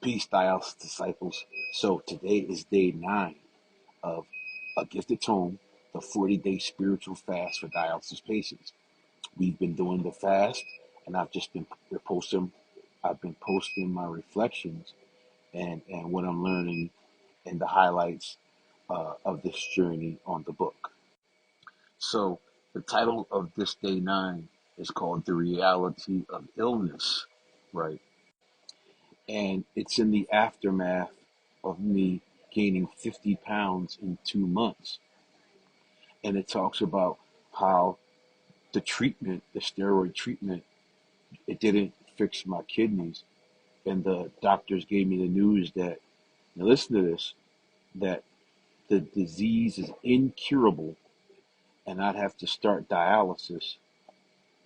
Peace, dialysis disciples. So today is day 9 of A Gifted Tone, the 40-day spiritual fast for dialysis patients. We've been doing the fast, and I've just been posting. I've been posting my reflections and what I'm learning and the highlights of this journey on the book. So the title of this day 9 is called "The Reality of Illness," right? And it's in the aftermath of me gaining 50 pounds in 2 months. And it talks about how the treatment, the steroid treatment, it didn't fix my kidneys. And the doctors gave me the news that, now listen to this, that the disease is incurable and I'd have to start dialysis.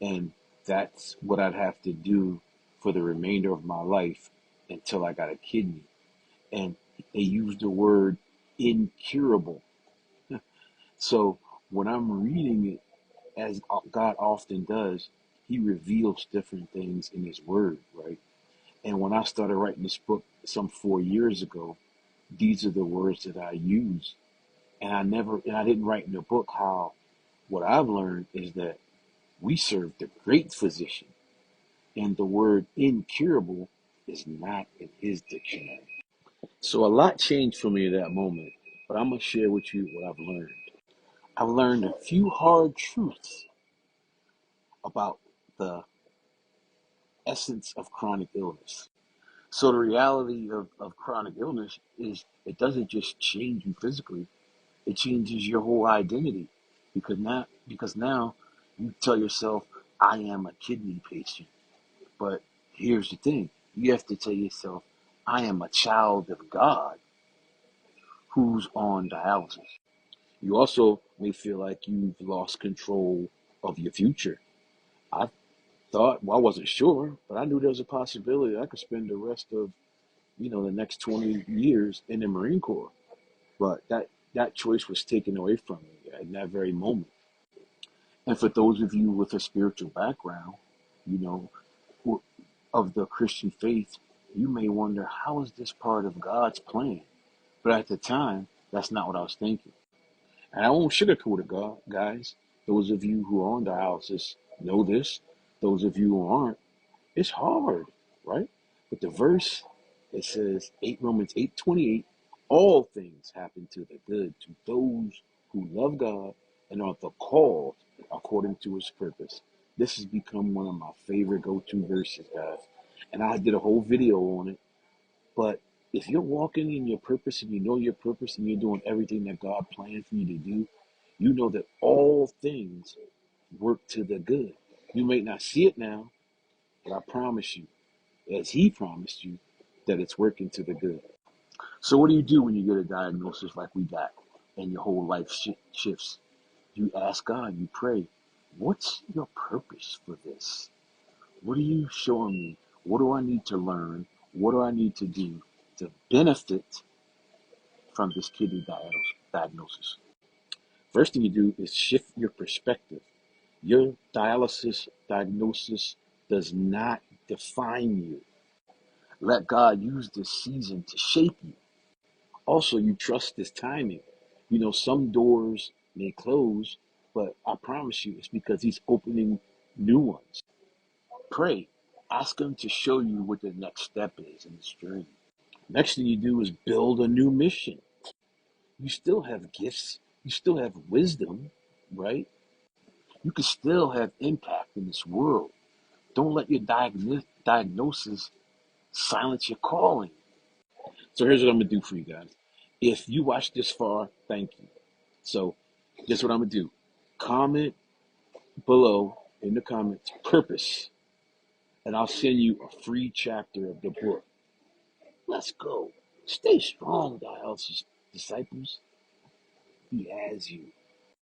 And that's what I'd have to do for the remainder of my life until I got a kidney. And they use the word incurable. So when I'm reading it, as God often does, He reveals different things in His Word, right? And when I started writing this book some 4 years ago, these are the words that I use. And I didn't write in the book how what I've learned is that we serve the great physician, and the word incurable is not in His dictionary. So a lot changed for me at that moment, but I'm going to share with you what I've learned. I've learned a few hard truths about the essence of chronic illness. So the reality of chronic illness is it doesn't just change you physically, it changes your whole identity. Because now you tell yourself, I am a kidney patient. But here's the thing, you have to tell yourself, I am a child of God who's on dialysis. You also may feel like you've lost control of your future. I thought, well, I wasn't sure, but I knew there was a possibility I could spend the rest of, the next 20 years in the Marine Corps. But that choice was taken away from me at that very moment. And for those of you with a spiritual background, you know, of the Christian faith, you may wonder, how is this part of God's plan? But at the time, that's not what I was thinking. And I won't sugarcoat it, guys. Those of you who are on dialysis know this. Those of you who aren't, it's hard, right? But the verse, it says, Romans 8:28, all things happen to the good to those who love God and are the called according to His purpose. This has become one of my favorite go-to verses, guys. And I did a whole video on it. But if you're walking in your purpose and you know your purpose and you're doing everything that God planned for you to do, you know that all things work to the good. You may not see it now, but I promise you, as He promised you, that it's working to the good. So what do you do when you get a diagnosis like we got and your whole life shifts? You ask God, you pray, what's your purpose for this? What are you showing me? What do I need to learn? What do I need to do to benefit from this kidney diagnosis? First thing you do is shift your perspective. Your dialysis diagnosis does not define you. Let God use this season to shape you. Also, you trust His timing. Some doors may close, but I promise you it's because He's opening new ones. Pray. Ask Him to show you what the next step is in this journey. Next thing you do is build a new mission. You still have gifts. You still have wisdom, right? You can still have impact in this world. Don't let your diagnosis silence your calling. So here's what I'm going to do for you guys. If you watched this far, thank you. So here's what I'm going to do. Comment below in the comments, purpose, and I'll send you a free chapter of the book. Let's go. Stay strong, dialysis disciples. He has you.